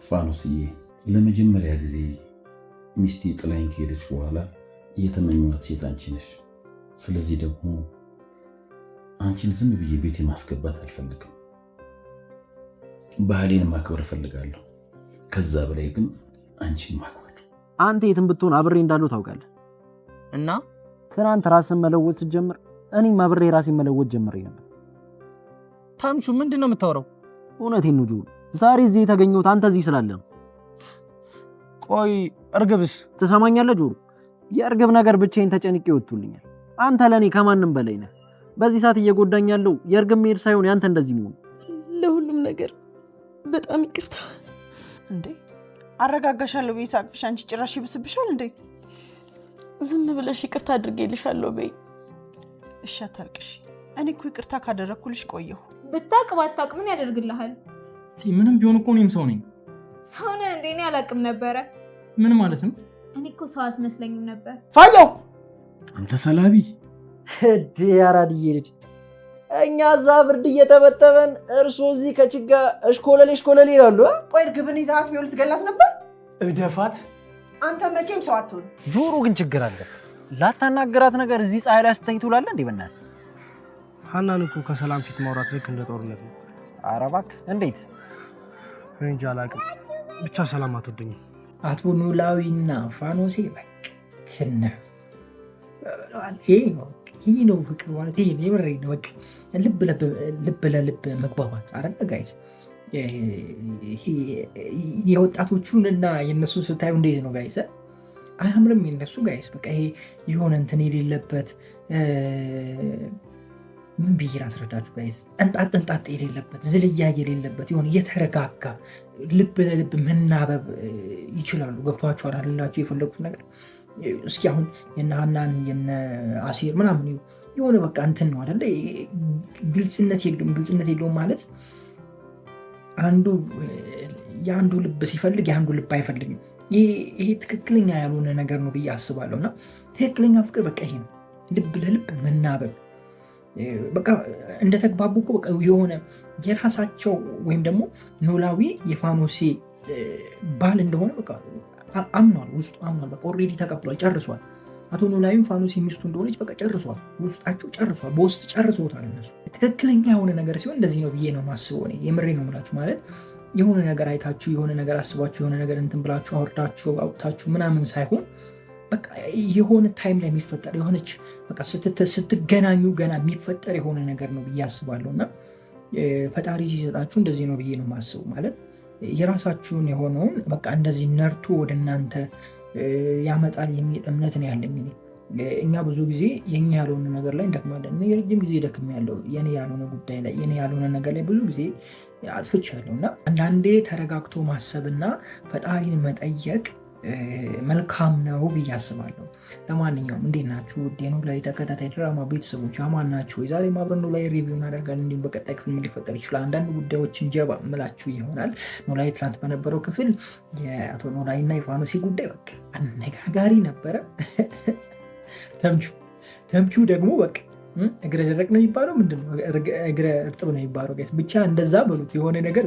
ፋኖስዬ ለመጀመሪያ ጊዜ ሚስቴ ጥላኝ ከሄደች በኋላ የተመኘኋት ሴት አንቺ ነሽ። ስለዚህ ደግሞ አንቺን ዝም ብዬ ቤቴ ማስገባት አልፈልግም። ባህሌን ማክበር እፈልጋለሁ። ከዛ በላይ ግን አንቺን ማክበር። አንተ የትም ብትሆን አብሬ እንዳለው ታውቃለህ። እና ትናንት ራስን መለወጥ ስትጀምር እኔም አብሬ ራሴን መለወጥ ጀምሬ ነበር። ታምቹ ምንድነው የምታወራው? እውነቴን ነው ጆሮ፣ ዛሬ እዚህ የተገኘሁት አንተ እዚህ ስላለ ነው። ቆይ እርግብስ? ትሰማኛለህ ጆሮ፣ የእርግብ ነገር ብቻዬን ተጨንቄ ወጥቶልኛል። አንተ ለኔ ከማንም በላይ ነህ። በዚህ ሰዓት እየጎዳኝ ያለው የእርግብ መሄድ ሳይሆን ያንተ እንደዚህ መሆኑ። ለሁሉም ነገር በጣም ይቅርታ። እንዴ አረጋጋሻለሁ በይ ሳቅፍሽ፣ አንቺ ጭራሽ ይብስብሻል እንዴ? ዝም ብለሽ ይቅርታ አድርጌልሻለሁ በይ። እሺ አታልቅሽ። እኔ እኮ ይቅርታ ካደረኩልሽ ቆየሁ። ብታቅ ባታቅ ምን ያደርግልሃል? ምንም ቢሆን እኮ እኔም ሰው ነኝ። ሰው ነህ እንዴ? እኔ አላቅም ነበረ። ምን ማለት ነው? እኔ እኮ ሰው አትመስለኝም ነበር። ፋየው አንተ ሰላቢ እዴ አራድዬ ልጅ፣ እኛ እዛ ብርድ እየተበተበን እርሶ እዚህ ከችጋ እሽኮለሌ ይላሉ። ቆይ እርግብን ይዛት ቢሆን ልትገላት ነበር? እደፋት። አንተ መቼም ሰው አትሆን። ጆሮ ግን ችግር አለ። ላታናገራት ነገር እዚህ ፀሐይ ላይ ስተኝ ትውላለህ እንዴ? በእናትህ ሀናን እኮ ከሰላም ፊት ማውራት ልክ እንደ ጦርነት ነው። ኧረ እባክህ እንዴት? እንጃ አላውቅም፣ ብቻ ሰላም አትወደኝም። አቶ ኖላዊና ፋኖሴ በቃ ይሄ ነው ፍቅር ማለት፣ ይሄ ነው የምሬን ነው። በቃ ልብ ለልብ መግባባት አይደል ጋይስ? የወጣቶቹን እና የነሱን ስታዩ እንዴት ነው ጋይስ? አያምርም የነሱ ጋይስ? በቃ ይሄ የሆነ እንትን የሌለበት ምን ብዬ ላስረዳችሁ ጋይስ? እንጣጥ የሌለበት ዝልያ የሌለበት የሆነ የተረጋጋ ልብ ለልብ መናበብ ይችላሉ። ገብቷችኋል አይደላችሁ? የፈለጉት ነገር እስኪ አሁን የነ ሀናን የነ አሴር ምናምን የሆነ በቃ እንትን ነው አይደለ? ግልጽነት የለውም ማለት አንዱ የአንዱ ልብ ሲፈልግ የአንዱ ልብ አይፈልግም። ይሄ ትክክለኛ ያልሆነ ነገር ነው ብዬ አስባለሁ። እና ትክክለኛ ፍቅር በቃ ይሄ ነው፣ ልብ ለልብ መናበብ። በቃ እንደተግባቡ እኮ በቃ የሆነ የራሳቸው ወይም ደግሞ ኖላዊ የፋኖሴ ባል እንደሆነ በቃ አምኗል፣ ውስጡ አምኗል። በቃ ኦልሬዲ ተቀብሏል፣ ጨርሷል። አቶ ኖላዊም ፋኖሴ ሚስቱ እንደሆነች በቃ ጨርሷል፣ ውስጣቸው ጨርሷል፣ በውስጥ ጨርሶታል እነሱ። ትክክለኛ የሆነ ነገር ሲሆን እንደዚህ ነው ብዬ ነው ማስበው። እኔ የምሬ ነው የምላችሁ። ማለት የሆነ ነገር አይታችሁ የሆነ ነገር አስባችሁ የሆነ ነገር እንትን ብላችሁ አውርዳችሁ አውጥታችሁ ምናምን ሳይሆን በቃ የሆነ ታይም ላይ የሚፈጠር የሆነች በቃ ስትገናኙ ገና የሚፈጠር የሆነ ነገር ነው ብዬ አስባለሁ። እና ፈጣሪ ሲሰጣችሁ እንደዚህ ነው ብዬ ነው ማስበው። ማለት የራሳችሁን የሆነውን በቃ እንደዚህ ነርቶ ወደ እናንተ ያመጣል የሚል እምነት ነው ያለኝ። እኛ ብዙ ጊዜ የኛ ያልሆነ ነገር ላይ እንደክማለን። የረጅም ጊዜ ደክም ያለው የኔ ያልሆነ ጉዳይ ላይ የኔ ያልሆነ ነገር ላይ ብዙ ጊዜ አጥፍቻለሁ። እና አንዳንዴ ተረጋግቶ ማሰብና ፈጣሪን መጠየቅ መልካም ነው ብዬ አስባለሁ። ለማንኛውም እንዴት ናችሁ? ውድ የኖላዊ ተከታታይ ድራማ ቤተሰቦች አማን ናችሁ? የዛሬ አብረን ኖላዊ ሪቪው እናደርጋለን። እንዲሁም በቀጣይ ክፍል ምን ሊፈጠር ይችላል አንዳንድ ጉዳዮችን ጀባ ምላችሁ ይሆናል። ኖላዊ ትናንት በነበረው ክፍል የአቶ ኖላዊ እና የፋኖሴ ጉዳይ በቃ አነጋጋሪ ነበረ። ተምቹ ደግሞ በቃ እግረ ደረቅ ነው የሚባለው፣ ምንድነው እግረ እርጥብ ነው የሚባለው? ብቻ እንደዛ በሉት። የሆነ ነገር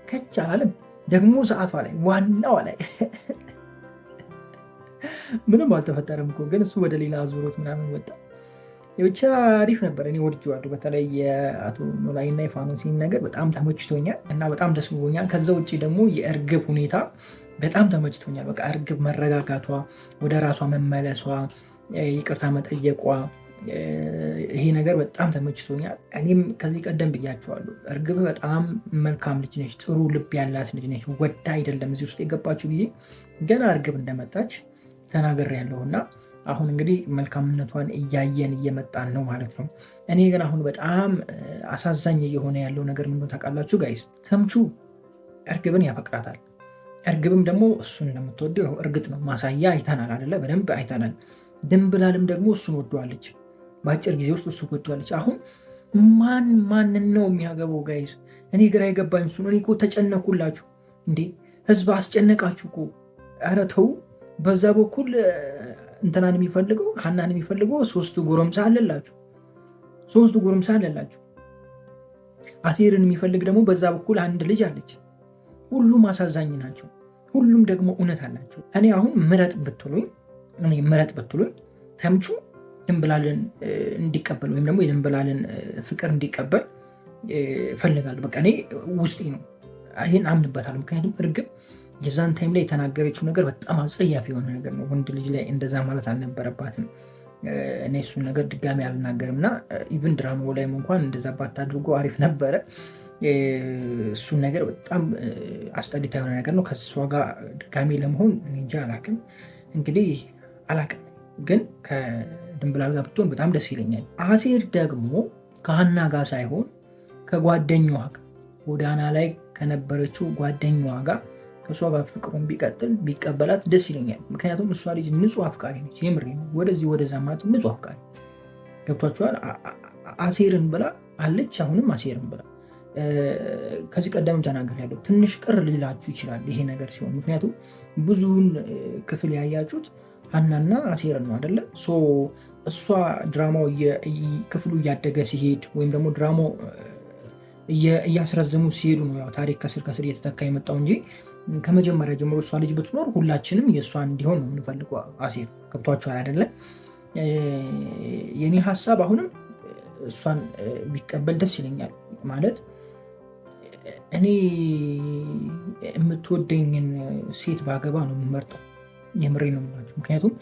ከች አላለም ደግሞ ሰዓቷ ላይ ዋናዋ ላይ ምንም አልተፈጠረም እኮ ግን እሱ ወደ ሌላ ዙሮት ምናምን ወጣ። ብቻ አሪፍ ነበር። እኔ ወድጄዋለሁ። በተለይ የአቶ ኖላዊ እና የፋኖሴን ነገር በጣም ተመችቶኛል እና በጣም ደስ ብሎኛል። ከዛ ውጭ ደግሞ የእርግብ ሁኔታ በጣም ተመችቶኛል። በቃ እርግብ መረጋጋቷ፣ ወደ ራሷ መመለሷ፣ ይቅርታ መጠየቋ፣ ይሄ ነገር በጣም ተመችቶኛል። እኔም ከዚህ ቀደም ብያቸዋለሁ፣ እርግብ በጣም መልካም ልጅ ነች፣ ጥሩ ልብ ያላት ልጅ ነች። ወዳ አይደለም እዚህ ውስጥ የገባችው ጊዜ ገና እርግብ እንደመጣች ተናግሬያለሁ እና አሁን እንግዲህ መልካምነቷን እያየን እየመጣን ነው ማለት ነው። እኔ ግን አሁን በጣም አሳዛኝ እየሆነ ያለው ነገር ምንድነው ታውቃላችሁ ጋይስ? ተምቹ እርግብን ያፈቅራታል። እርግብም ደግሞ እሱን እንደምትወደው እርግጥ ነው፣ ማሳያ አይተናል አይደለ? በደንብ አይተናል። ድንብላልም ደግሞ እሱን ወደዋለች፣ በአጭር ጊዜ ውስጥ እሱ ወደዋለች። አሁን ማንን ነው የሚያገባው ጋይስ? እኔ ግራ የገባኝ እሱ ነው። እኔ እኮ ተጨነኩላችሁ እንዴ! ህዝብ አስጨነቃችሁ እኮ። ኧረ ተው። በዛ በኩል እንትናን የሚፈልገው ሀናን የሚፈልገው ሶስት ጎረምሳ አለላችሁ። አሴርን የሚፈልግ ደግሞ በዛ በኩል አንድ ልጅ አለች። ሁሉም አሳዛኝ ናቸው። ሁሉም ደግሞ እውነት አላቸው። እኔ አሁን ምረጥ ብትሉኝ ተምቹ ድንብላልን እንዲቀበል ወይም ደግሞ የድንብላልን ፍቅር እንዲቀበል እፈልጋለሁ። በቃ እኔ ውስጤ ነው፣ ይህን አምንበታለሁ። ምክንያቱም እርግብ የዛን ታይም ላይ የተናገረችው ነገር በጣም አጸያፊ የሆነ ነገር ነው። ወንድ ልጅ ላይ እንደዛ ማለት አልነበረባትም። እኔ እሱን ነገር ድጋሚ አልናገርም እና ኢቭን ድራማው ላይም እንኳን እንደዛ ባታድርጎ አሪፍ ነበረ። እሱን ነገር በጣም አስጠሊታ የሆነ ነገር ነው። ከሷ ጋር ድጋሚ ለመሆን እንጃ አላቅም። እንግዲህ አላቅም፣ ግን ከድንብላል ጋር ብትሆን በጣም ደስ ይለኛል። አሴር ደግሞ ከሀና ጋር ሳይሆን ከጓደኛዋ ጋር ጎዳና ላይ ከነበረችው ጓደኛዋ ጋር ከእሷ ጋር ፍቅሩን ቢቀጥል ቢቀበላት ደስ ይለኛል። ምክንያቱም እሷ ልጅ ንጹህ አፍቃሪ ነች። የምሬ ነው። ወደዚህ ወደዛ ማለት ንጹህ አፍቃሪ ገብቷችኋል። አሴርን ብላ አለች፣ አሁንም አሴርን ብላ። ከዚህ ቀደምም ተናግሬያለሁ። ትንሽ ቅር ሊላችሁ ይችላል ይሄ ነገር ሲሆን፣ ምክንያቱም ብዙውን ክፍል ያያችሁት ሀናና አሴርን ነው አይደለ? እሷ ድራማው ክፍሉ እያደገ ሲሄድ ወይም ደግሞ ድራማው እያስረዘሙ ሲሄዱ ነው ያው ታሪክ ከስር ከስር እየተተካ የመጣው እንጂ ከመጀመሪያ ጀምሮ እሷ ልጅ ብትኖር ሁላችንም የእሷ እንዲሆን ነው የምንፈልገው። አሴር ገብቷችኋል አይደለ? የኔ ሀሳብ አሁንም እሷን ቢቀበል ደስ ይለኛል። ማለት እኔ የምትወደኝን ሴት ባገባ ነው የምመርጠው። የምሬ ነው የምላችሁ። ምክንያቱም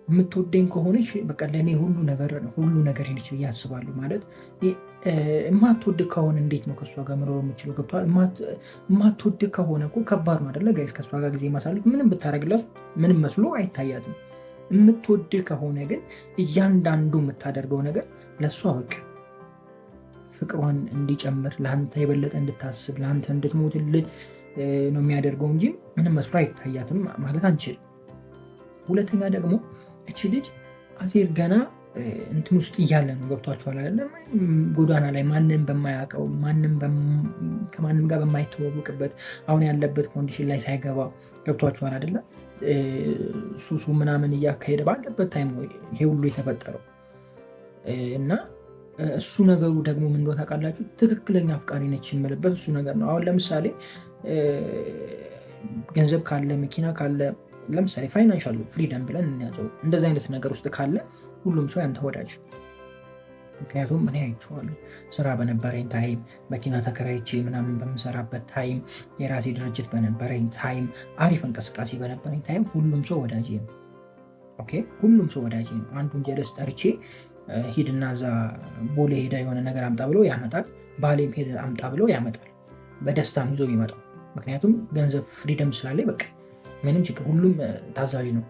የምትወደኝ ከሆነች በቃ ለእኔ ሁሉ ነገር ነች ብዬ አስባለሁ። ማለት የማትወድ ከሆነ እንዴት ነው ከእሷ ጋር መኖር የምችለው? ገብቶሃል? የማትወድ ከሆነ እኮ ከባድ ነው አይደለ ጋይስ? ከእሷ ጋር ጊዜ ማሳለፍ ምንም ብታደርግላት ምንም መስሎ አይታያትም። የምትወድ ከሆነ ግን እያንዳንዱ የምታደርገው ነገር ለእሷ በቃ ፍቅሯን እንዲጨምር ለአንተ የበለጠ እንድታስብ ለአንተ እንድትሞትልህ ነው የሚያደርገው እንጂ ምንም መስሎ አይታያትም ማለት አንችልም። ሁለተኛ ደግሞ እቺ ልጅ አሴር ገና እንትን ውስጥ እያለ ነው። ገብቷችኋል አይደለም? ጎዳና ላይ ማንም በማያውቀው ከማንም ጋር በማይተዋወቅበት አሁን ያለበት ኮንዲሽን ላይ ሳይገባ ገብቷችኋል አይደለም? ሱሱ ምናምን እያካሄደ ባለበት ታይም ነው ይሄ ሁሉ የተፈጠረው እና እሱ ነገሩ ደግሞ ምን እንደሆነ ታውቃላችሁ? ትክክለኛ አፍቃሪ ነች የምልበት እሱ ነገር ነው። አሁን ለምሳሌ ገንዘብ ካለ መኪና ካለ ለምሳሌ ፋይናንሻል ፍሪደም ብለን እንያዘው። እንደዚህ አይነት ነገር ውስጥ ካለ ሁሉም ሰው ያንተ ወዳጅ። ምክንያቱም እኔ አይቼዋለሁ። ስራ በነበረኝ ታይም፣ መኪና ተከራይቼ ምናምን በምሰራበት ታይም፣ የራሴ ድርጅት በነበረኝ ታይም፣ አሪፍ እንቅስቃሴ በነበረኝ ታይም ሁሉም ሰው ወዳጅ ነው። ኦኬ፣ ሁሉም ሰው ወዳጅ ነው። አንዱን ጀለስ ጠርቼ ሂድና እዛ ቦሌ ሄዳ የሆነ ነገር አምጣ ብሎ ያመጣል። ባሌም ሄድ አምጣ ብሎ ያመጣል። በደስታ ነው ይዞ ይመጣል። ምክንያቱም ገንዘብ ፍሪደም ስላለ በቃ ምንም ችግር፣ ሁሉም ታዛዥ ነው።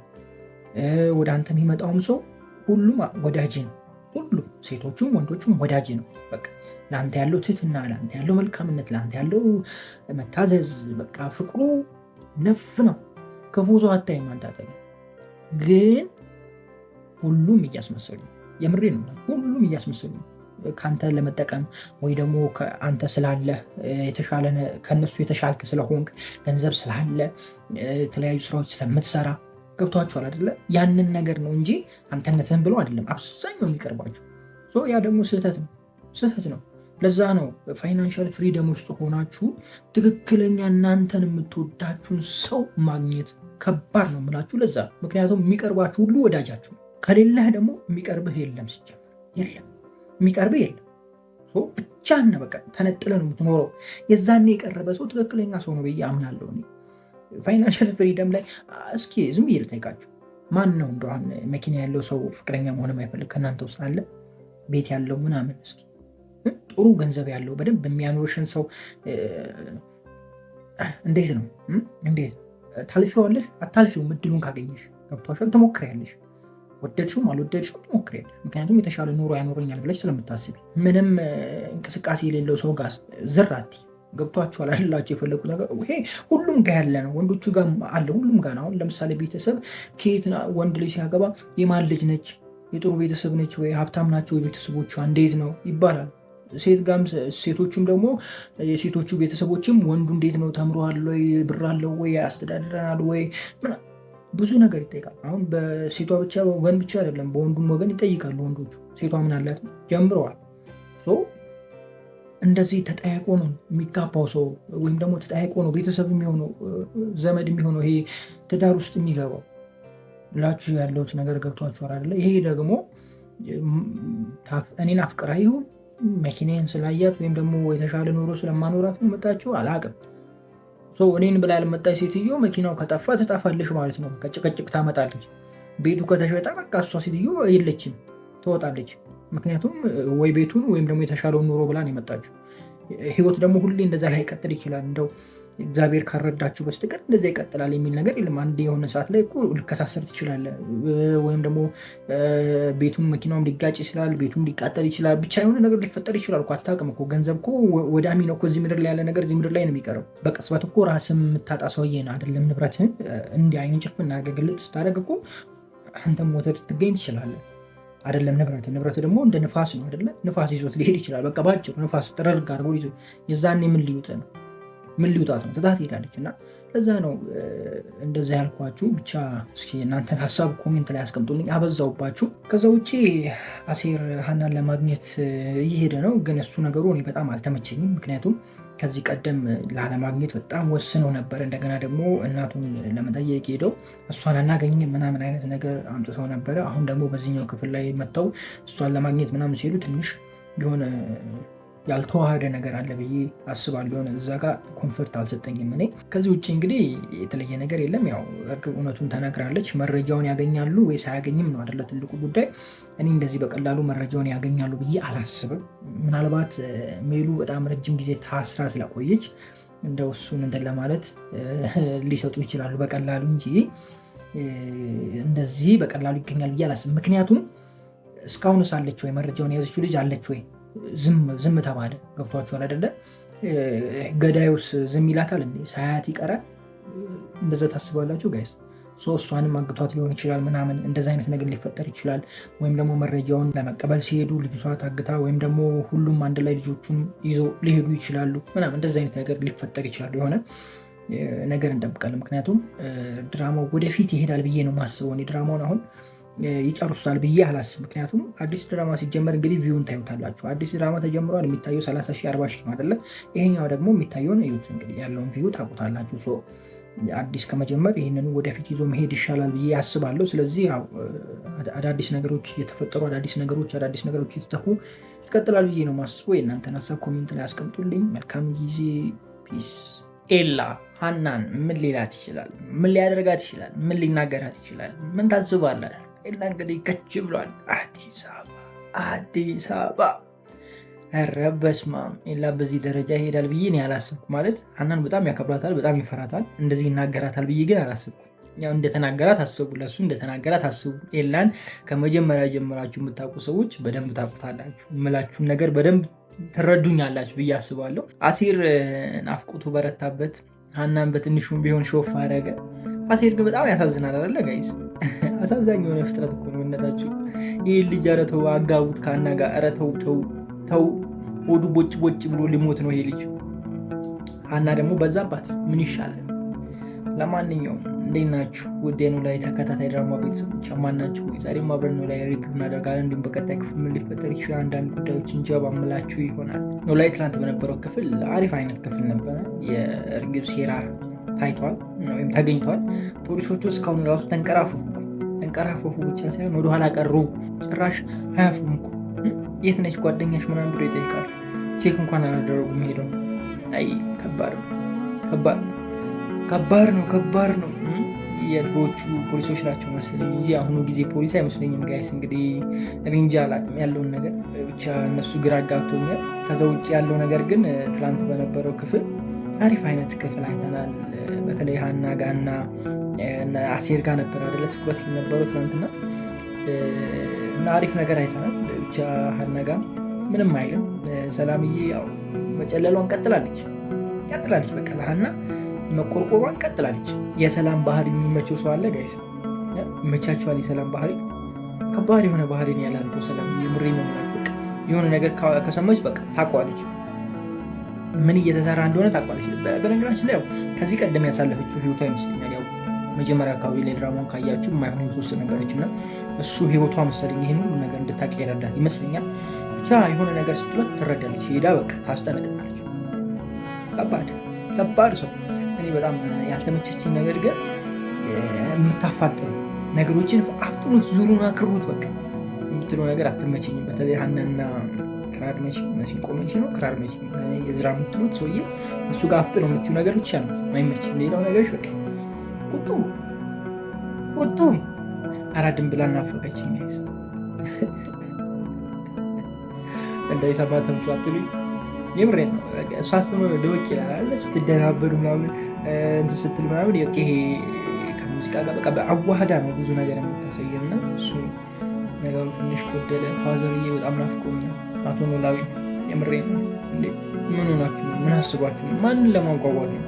ወደ አንተ የሚመጣውም ሰው ሁሉም ወዳጅ ነው። ሁሉም ሴቶቹም ወንዶቹም ወዳጅ ነው። በቃ ለአንተ ያለው ትህትና፣ ለአንተ ያለው መልካምነት፣ ለአንተ ያለው መታዘዝ፣ በቃ ፍቅሩ ነፍ ነው። ክፉ ሰው አታይም አንተ አጠገብ። ግን ሁሉም እያስመሰሉ፣ የምሬ ነው፣ ሁሉም እያስመሰሉ ከአንተ ለመጠቀም ወይ ደግሞ አንተ ስላለ የተሻለ ከነሱ የተሻልክ ስለሆንክ ገንዘብ ስላለ የተለያዩ ስራዎች ስለምትሰራ ገብቷችኋል አይደለ? ያንን ነገር ነው እንጂ አንተነትህን ብሎ አይደለም አብዛኛው የሚቀርባቸው። ያ ደግሞ ስህተት ነው። ለዛ ነው ፋይናንሻል ፍሪደም ውስጥ ሆናችሁ ትክክለኛ እናንተን የምትወዳችሁን ሰው ማግኘት ከባድ ነው የምላችሁ። ለዛ ምክንያቱም የሚቀርባችሁ ሁሉ ወዳጃችሁ፣ ከሌለህ ደግሞ የሚቀርብህ የለም። ሲጀምር የለም የሚቀርብህ የለም። ብቻህን በቃ ተነጥለህ ነው የምትኖረው። የዛኔ የቀረበ ሰው ትክክለኛ ሰው ነው ብዬ አምናለሁ። ፋይናንሻል ፍሪደም ላይ እስኪ ዝም ብዬ ልጠይቃችሁ፣ ማን ነው እንደሆነ መኪና ያለው ሰው ፍቅረኛ መሆን የማይፈልግ ከእናንተ ውስጥ አለ? ቤት ያለው ምናምን፣ እስኪ ጥሩ ገንዘብ ያለው በደንብ የሚያኖርሽን ሰው እንዴት ነው እንዴት ታልፊዋለሽ? አታልፊውም። እድሉን ካገኘሽ ገብቷሻል፣ ትሞክሪያለሽ። ወደድሽውም አልወደድሽውም ትሞክሪያለሽ። ምክንያቱም የተሻለ ኑሮ ያኖረኛል ብለሽ ስለምታስቢ። ምንም እንቅስቃሴ የሌለው ሰው ጋር ዝራቲ ገብቷችኋል አይደላችሁ? የፈለጉት ነገር ይሄ ሁሉም ጋር ያለ ነው። ወንዶቹ ጋር አለ፣ ሁሉም ጋር ነው። አሁን ለምሳሌ ቤተሰብ ከየት ወንድ ልጅ ሲያገባ የማን ልጅ ነች፣ የጥሩ ቤተሰብ ነች ወይ ሀብታም ናቸው ወይ ቤተሰቦቿ እንዴት ነው ይባላል። ሴቶቹም ደግሞ የሴቶቹ ቤተሰቦችም ወንዱ እንዴት ነው ተምሯል ወይ ብር አለው ወይ ያስተዳድረናል ወይ ብዙ ነገር ይጠይቃል። አሁን በሴቷ ብቻ ወገን ብቻ አይደለም በወንዱም ወገን ይጠይቃሉ ወንዶቹ። ሴቷ ምን አላት ጀምረዋል። እንደዚህ ተጠያይቆ ነው የሚጋባው ሰው ወይም ደግሞ ተጠያይቆ ነው ቤተሰብ የሚሆነው ዘመድ የሚሆነው ይሄ ትዳር ውስጥ የሚገባው ብላችሁ ያለሁት ነገር ገብቷችኋል አይደለ? ይሄ ደግሞ እኔን አፍቅራ ይሁን መኪናዬን ስላያት ወይም ደግሞ የተሻለ ኑሮ ስለማኖራት ነው መጣችሁ አላቅም። እኔን ብላ ያልመጣች ሴትዮ መኪናው ከጠፋ ትጠፋለች ማለት ነው። ጭቅጭቅ ታመጣለች። ቤቱ ከተሸጠ በቃ እሷ ሴትዮ የለችም ትወጣለች። ምክንያቱም ወይ ቤቱን ወይም ደግሞ የተሻለውን ኑሮ ብላ ነው የመጣችው። ህይወት ደግሞ ሁሌ እንደዛ ላይ ይቀጥል ይችላል። እንደው እግዚአብሔር ካረዳችሁ በስተቀር እንደዛ ይቀጥላል የሚል ነገር የለም። አንድ የሆነ ሰዓት ላይ እኮ ልከሳሰር ትችላለህ፣ ወይም ደግሞ ቤቱም መኪናውም ሊጋጭ ይችላል፣ ቤቱም ሊቃጠል ይችላል። ብቻ የሆነ ነገር ሊፈጠር ይችላል እኮ አታውቅም እኮ። ገንዘብ እኮ ወዳሚ ነው እኮ። እዚህ ምድር ላይ ያለ ነገር እዚህ ምድር ላይ ነው የሚቀረው። በቅጽበት እኮ ራስን የምታጣ ሰውዬ ነው አይደለም። ንብረትህን እንዲህ አይን ጭፍና ግልጥ ስታደርግ እኮ አንተም ሞተር ትገኝ ትችላለህ አይደለም። ንብረት ደግሞ እንደ ንፋስ ነው አይደለ? ንፋስ ይዞት ሊሄድ ይችላል። በቃ ባጭሩ ንፋስ ጥረርግ አድርጎ ይዞ የዛኔ ምን ሊውጣት ነው? ትታት ሄዳለች። እና ለዛ ነው እንደዛ ያልኳችሁ። ብቻ እስኪ እናንተን ሀሳብ ኮሜንት ላይ አስቀምጡልኝ። አበዛውባችሁ። ከዛ ውጭ አሴር ሀናን ለማግኘት እየሄደ ነው፣ ግን እሱ ነገሩ እኔ በጣም አልተመቸኝም። ምክንያቱም ከዚህ ቀደም ላለማግኘት በጣም ወስነው ነበር። እንደገና ደግሞ እናቱን ለመጠየቅ ሄደው እሷን አናገኝም ምናምን አይነት ነገር አምጥተው ነበረ። አሁን ደግሞ በዚህኛው ክፍል ላይ መጥተው እሷን ለማግኘት ምናምን ሲሄዱ ትንሽ የሆነ ያልተዋሃደ ነገር አለ ብዬ አስባለሁ። የሆነ እዛ ጋር ኮንፈርት አልሰጠኝም እኔ። ከዚህ ውጭ እንግዲህ የተለየ ነገር የለም። ያው እርግብ እውነቱን ተናግራለች። መረጃውን ያገኛሉ ወይስ አያገኝም ነው አይደለ ትልቁ ጉዳይ። እኔ እንደዚህ በቀላሉ መረጃውን ያገኛሉ ብዬ አላስብም። ምናልባት ሜሉ በጣም ረጅም ጊዜ ታስራ ስለቆየች እንደው እሱን እንትን ለማለት ሊሰጡ ይችላሉ በቀላሉ እንጂ እንደዚህ በቀላሉ ይገኛል ብዬ አላስብም። ምክንያቱም እስካሁን ሳለች ወይ መረጃውን የያዘችው ልጅ አለች ወይ? ዝም ተባለ። ገብቷችኋል አይደለ? ገዳዩስ ዝም ይላታል እንዴ? ሳያት ይቀራል? እንደዛ ታስባላችሁ ጋይስ? እሷንም አግቷት ሊሆን ይችላል ምናምን፣ እንደዚ አይነት ነገር ሊፈጠር ይችላል። ወይም ደግሞ መረጃውን ለመቀበል ሲሄዱ ልጅቷ ታግታ፣ ወይም ደግሞ ሁሉም አንድ ላይ ልጆቹን ይዘው ሊሄዱ ይችላሉ ምናምን፣ እንደዚ አይነት ነገር ሊፈጠር ይችላል። የሆነ ነገር እንጠብቃለን። ምክንያቱም ድራማው ወደፊት ይሄዳል ብዬ ነው ማስበው። ድራማውን አሁን ይጨርሱታል ብዬ አላስብ። ምክንያቱም አዲስ ድራማ ሲጀመር እንግዲህ ቪውን ታዩታላችሁ። አዲስ ድራማ ተጀምሯል። የሚታየው 30 ሺህ 40 ሺህ አይደለ? ይሄኛው ደግሞ የሚታየውን እዩት እንግዲህ ያለውን ቪው ታውቁታላችሁ። አዲስ ከመጀመር ይህንን ወደፊት ይዞ መሄድ ይሻላል ብዬ አስባለሁ። ስለዚህ አዳዲስ ነገሮች እየተፈጠሩ አዳዲስ ነገሮች እየተተኩ ይቀጥላል ብዬ ነው ማስበው። የእናንተን ሀሳብ ኮሜንት ላይ አስቀምጡልኝ። መልካም ጊዜ። ፒስ። ኤላ ሀናን ምን ሊላት ይችላል? ምን ሊያደርጋት ይችላል? ምን ሊናገራት ይችላል? ምን ታዝባላችሁ? ኤላ እንግዲህ ከች ብሏል። አዲስ አበባ። ኧረ በስመ አብ። ኤላ በዚህ ደረጃ ይሄዳል ብዬ እኔ አላሰብኩም። ማለት ሀናን በጣም ያከብራታል፣ በጣም ይፈራታል። እንደዚህ ይናገራታል ብዬ ግን አላሰብኩም። ያው እንደተናገራት አስቡ፣ ለሱ እንደተናገራት አስቡ። ኤላን ከመጀመሪያ ጀምራችሁ የምታውቁ ሰዎች በደንብ ታውቁታላችሁ። የምላችሁን ነገር በደንብ ትረዱኛላችሁ ብዬ አስባለሁ። አሴር ናፍቆቱ በረታበት። ሀናን በትንሹም ቢሆን ሾፍ አደረገ። አሴር ግን በጣም ያሳዝናል አይደለ ጋይስ? አሳዛኝ የሆነ ፍጥረት እኮ ነው እነታችሁ። ይህ ልጅ ኧረ ተው አጋቡት ከሀና ጋር። ኧረ ተው ሆዱ ቦጭ ብሎ ሊሞት ነው ይሄ ልጅ። ሀና ደግሞ በዛባት። ምን ይሻላል? ለማንኛውም እንዴት ናችሁ? ውድ ኖላዊ ተከታታይ ድራማ ቤተሰቦች ማናችሁ? ዛሬም አብረን ኖላዊ ሪቪው እናደርጋለን። እንዲሁም በቀጣይ ክፍል ምን ሊፈጠር ይችላል አንዳንድ ጉዳዮችን ጀባ ምላችሁ ይሆናል። ኖላዊ ትናንት በነበረው ክፍል አሪፍ አይነት ክፍል ነበረ። የእርግብ ሴራ ታይቷል ወይም ተገኝቷል። ፖሊሶቹ እስካሁን ራሱ ተንቀራፈፉ ብቻ ሳይሆን ወደኋላ ቀሩ። ጭራሽ አያፍሩም እኮ። የት ነች ጓደኛሽ ምናምን ብሎ ይጠይቃል። ቼክ እንኳን አላደረጉም ሄደው። አይ ከባድ ነው። የድሮቹ ፖሊሶች ናቸው መሰለኝ እንጂ አሁኑ ጊዜ ፖሊስ አይመስለኝም ጋይስ። እንግዲህ ሬንጅ አላውቅም ያለውን ነገር ብቻ እነሱ ግራ አጋብቶኛል። ከዛ ውጭ ያለው ነገር ግን ትላንት በነበረው ክፍል አሪፍ አይነት ክፍል አይተናል። በተለይ ሀና ጋና አሴር ጋር ነበር አይደለ ትኩረት የነበረው ትናንትና እና አሪፍ ነገር አይተናል። ብቻ ሀና ጋር ምንም አይልም። ሰላምዬ ያው መጨለሏን ቀጥላለች። በቃ ለሀና መቆርቆሯን ቀጥላለች። የሰላም ባህሪ የሚመቸው ሰው አለ ጋይስ? ይመቻቸዋል። የሰላም ባህሪ ከባድ የሆነ ባህሪ ነው ያላልኩ። ሰላም የምሬ ነው። በቃ የሆነ ነገር ከሰማች በቃ ታውቀዋለች፣ ምን እየተሰራ እንደሆነ ታውቀዋለች። በነገራችን ላይ ያው ከዚህ ቀደም ያሳለፈችው ህይወቷ ይመስለኛል። ያው መጀመሪያ አካባቢ ላይ ድራማውን ካያችሁ የማይሆን ህይወት ውስጥ ነበረች እና እሱ ህይወቷ መሰለኝ ይህን ሁሉ ነገር እንድታውቅ ይረዳት ይመስለኛል። ብቻ የሆነ ነገር ስትላት ትረዳለች። ሄዳ በቃ ታስጠነቅቃለች። ከባድ ሰው። እኔ በጣም ያልተመቸችኝ ነገር ግን የምታፋጥነው ነገሮችን አፍጥኑት፣ ዙሩን አክሩት በቃ የምትለው ነገር አትመቸኝም። በተለይ ሀናና ክራር መሲንቆ ነው ክራር መሲ የዝራ የምትሉት ሰውዬ እሱ ጋር አፍጥነው የምትይው ነገር ብቻ ነው ማይመችኝ። ሌላው ነገሮች በቃ ቁጡ አራድን ብላ እናፈቀችኝ። ይስ እንዳይሰማ ተምሱ አትሉኝ። የምሬ ነው። እሷ ስትሆነ ደወቅ ይላል ስትደናበሩ ምናምን እንትን ስትል ምናምን ይሄ ከሙዚቃ ጋር በቃ አዋህዳ ነው ብዙ ነገር የምታሳየና እሱ ነገሩ ትንሽ ጎደለ። ፋዘርዬ በጣም ናፍቆኛል። አቶ ኖላዊ የምሬ ነው። ምን ሆናችሁ ነው? ምን አስባችሁ ነው? ማንን ለማንቋቋት ነው?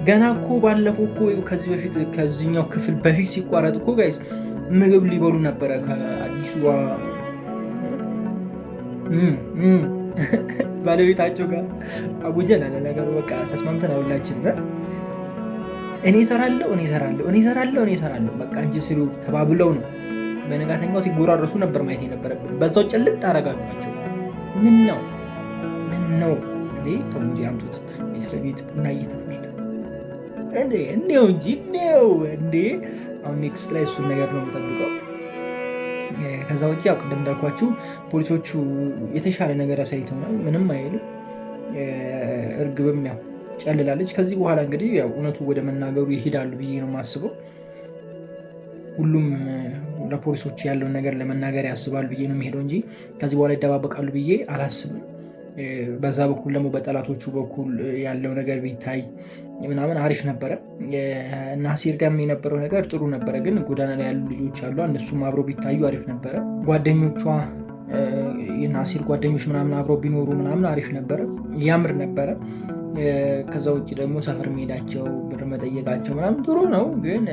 ገና እኮ ባለፈው እኮ ከዚህ በፊት ከዚህኛው ክፍል በፊት ሲቋረጥ እኮ ጋይስ ምግብ ሊበሉ ነበረ ከአዲሱ ባለቤታቸው ጋር አቡጀን አለ ነገሩ። በቃ ተስማምተን ሁላችንም እኔ እሰራለሁ በቃ እንጂ ሲሉ ተባብለው ነው። በነጋተኛው ሲጎራረሱ ነበር ማየት የነበረብን። በዛው ጭልጥ አረጋግጧቸው። ምን ነው እንዴ? ከሙዚ አምጡት ቤት ለቤት ቡና እየተፈላ እኔው እንጂ እንዴ። አሁን ኔክስት ላይ እሱን ነገር ነው የምጠብቀው። ከዛ ውጭ ያው ቅድም እንዳልኳችሁ ፖሊሶቹ የተሻለ ነገር አሳይተውናል። ምንም አይልም። እርግብም ያው ጨልላለች። ከዚህ በኋላ እንግዲህ ያው እውነቱ ወደ መናገሩ ይሄዳሉ ብዬ ነው የማስበው። ሁሉም ለፖሊሶች ያለውን ነገር ለመናገር ያስባሉ ብዬ ነው የሚሄደው እንጂ ከዚህ በኋላ ይደባበቃሉ ብዬ አላስብም። በዛ በኩል ደግሞ በጠላቶቹ በኩል ያለው ነገር ቢታይ ምናምን አሪፍ ነበረ። ናሲር ጋር የነበረው ነገር ጥሩ ነበረ፣ ግን ጎዳና ላይ ያሉ ልጆች አሉ፣ እነሱም አብረው ቢታዩ አሪፍ ነበረ። ጓደኞቿ የናሲር ጓደኞች ምናምን አብረው ቢኖሩ ምናምን አሪፍ ነበረ፣ ያምር ነበረ። ከዛ ውጭ ደግሞ ሰፈር መሄዳቸው ብር መጠየቃቸው ምናምን ጥሩ ነው፣ ግን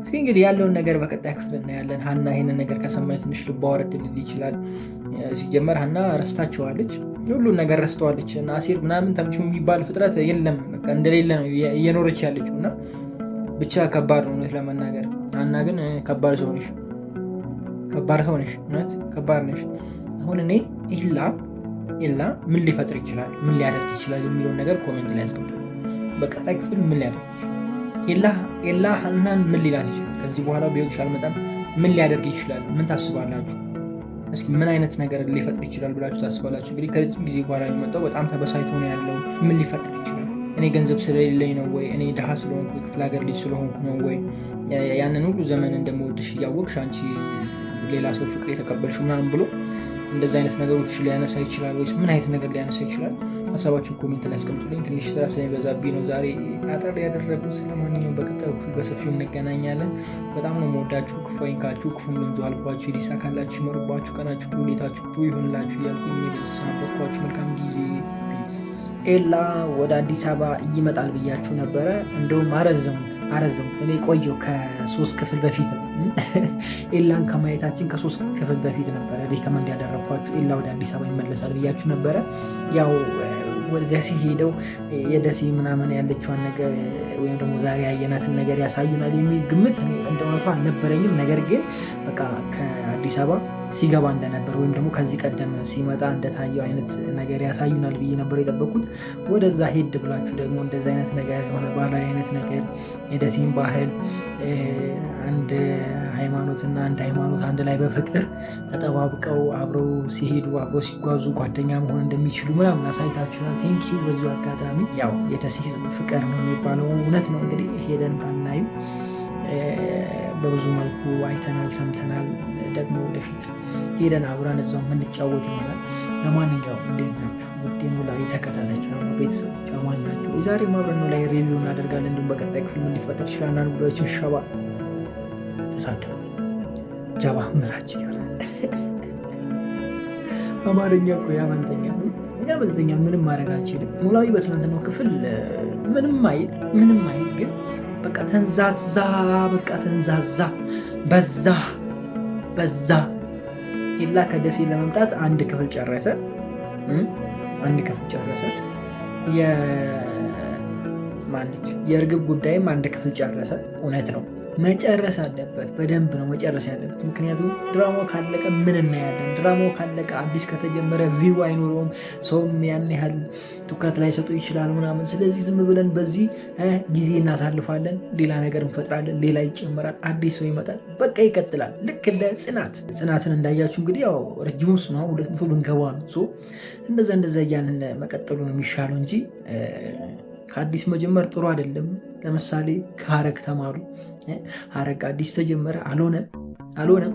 እስኪ እንግዲህ ያለውን ነገር በቀጣይ ክፍል እናያለን። ሀና ይሄንን ነገር ከሰማች ትንሽ ልቧ ወረድ ሊል ይችላል። ሲጀመር ሀና ረስታቸዋለች፣ ሁሉን ነገር ረስተዋለች። ናሲር ምናምን ተምቹ የሚባል ፍጥረት የለም፣ እንደሌለ ነው እየኖረች ያለችው እና ብቻ ከባድ ነው እውነት ለመናገር። ሀና ግን ከባድ ሰው ነሽ፣ እውነት ከባድ ነሽ። አሁን እኔ ኢላ ምን ሊፈጥር ይችላል፣ ምን ሊያደርግ ይችላል የሚለውን ነገር ኮሜንት ላይ ያስቀምጡ። በቀጣይ ክፍል ምን ሊያደርግ ይችላል? ኤላ ሀናን ምን ሊላት ይችላል? ከዚህ በኋላ ቢሆን አልመጣም ምን ሊያደርግ ይችላል? ምን ታስባላችሁ? እስኪ ምን አይነት ነገር ሊፈጥር ይችላል ብላችሁ ታስባላችሁ? እንግዲህ ከረጅም ጊዜ በኋላ የመጣው በጣም ተበሳይቶ ነው ያለው። ምን ሊፈጥር ይችላል? እኔ ገንዘብ ስለሌለኝ ነው ወይ? እኔ ድሃ ስለሆንኩ የክፍለ ሀገር ልጅ ስለሆንኩ ነው ወይ? ያንን ሁሉ ዘመን እንደምወድሽ እያወቅሽ አንቺ ሌላ ሰው ፍቅር የተቀበልሽው ምናምን ብሎ እንደዚህ አይነት ነገሮች ሊያነሳ ይችላል ወይስ ምን አይነት ነገር ሊያነሳ ይችላል? ሀሳባችሁን ኮሜንት ላይ አስቀምጡልኝ። ትንሽ ስራ ስለሚበዛብኝ ነው ዛሬ አጠር ያደረጉት። ለማንኛውም በቀጣዩ ክፍል በሰፊው እንገናኛለን። በጣም ነው የምወዳችሁ። ክፉ አይንካችሁ፣ ክፉ መንዙ አልፏችሁ፣ ሊሳካላችሁ፣ ይመርባችሁ፣ ቀናችሁ ሁኔታችሁ ጥሩ ይሆንላችሁ እያልኩኝ እኔ ተሰናበትኳችሁ። መልካም ጊዜ። ኤላ ወደ አዲስ አበባ ይመጣል ብያችሁ ነበረ። እንደውም አረዘሙት። እኔ ቆየው ከ3 ክፍል በፊት ነው ኤላን ከማየታችን ከ3 ክፍል በፊት ነበረ ሪከመንድ ያደረኳችሁ። ኤላ ወደ አዲስ አበባ ይመለሳል ብያችሁ ነበረ። ያው ወደ ደሴ ሄደው የደሴ ምናምን ያለችዋን ነገር ወይም ደግሞ ዛሬ ያየናትን ነገር ያሳዩናል የሚል ግምት እንደ እውነቱ አልነበረኝም። ነገር ግን በቃ ከአዲስ አበባ ሲገባ እንደነበር ወይም ደግሞ ከዚህ ቀደም ሲመጣ እንደታየው አይነት ነገር ያሳዩናል ብዬ ነበር የጠበቁት። ወደዛ ሄድ ብላችሁ ደግሞ እንደዚ አይነት ነገር የሆነ ባህላዊ አይነት ነገር የደሴን ባህል አንድ ሃይማኖትና አንድ ሃይማኖት አንድ ላይ በፍቅር ተጠባብቀው አብረው ሲሄዱ አብረው ሲጓዙ ጓደኛ መሆን እንደሚችሉ ምናምን አሳይታችኋል። ቴንኪው። በዚሁ አጋጣሚ ያው የደሴ ሕዝብ ፍቅር ነው የሚባለው እውነት ነው። እንግዲህ ሄደን ባናዩ በብዙ መልኩ አይተናል፣ ሰምተናል። ደግሞ ወደፊት ሄደን አብረን እዛው የምንጫወት ይሆናል። ለማንኛውም እንዴት ናችሁ? ውድ ኖላዊ ተከታታዮች ነው ቤተሰቦች አማን ናቸው። የዛሬ አብረን ኖላዊ ሪቪው እናደርጋለን። እንዲሁም በቀጣይ ክፍል ምን ሊፈጠር ይችላል አንዳንድ ጉዳዮችን ሸባ ተሳደቡ ጀባ ምላችሁ ይሆናል። አማርኛ እኮ ያመልጠኛል። ምንም ማድረግ አልችልም። ኖላዊ በትናንትናው ክፍል ምንም አይል ግን በቃ ተንዛዛ በዛ ኤላ ከደሴ ለመምጣት አንድ ክፍል ጨረሰ። የእርግብ ጉዳይም አንድ ክፍል ጨረሰ። እውነት ነው መጨረስ አለበት። በደንብ ነው መጨረስ ያለበት። ምክንያቱም ድራማው ካለቀ ምን እናያለን? ድራማው ካለቀ አዲስ ከተጀመረ ቪው አይኖረውም። ሰውም ያን ያህል ትኩረት ላይ ሰጡ ይችላል ምናምን። ስለዚህ ዝም ብለን በዚህ ጊዜ እናሳልፋለን፣ ሌላ ነገር እንፈጥራለን፣ ሌላ ይጨመራል፣ አዲስ ሰው ይመጣል፣ በቃ ይቀጥላል። ልክ እንደ ጽናትን እንዳያችሁ እንግዲህ ያው ረጅሙ እሱ ነው፣ 200 ልንገባ ነው። እንደዛ እያልን መቀጠሉ ነው የሚሻለው እንጂ ከአዲስ መጀመር ጥሩ አይደለም። ለምሳሌ ከሀረግ ተማሩ። ሀረግ አዲስ ተጀመረ፣ አልሆነም።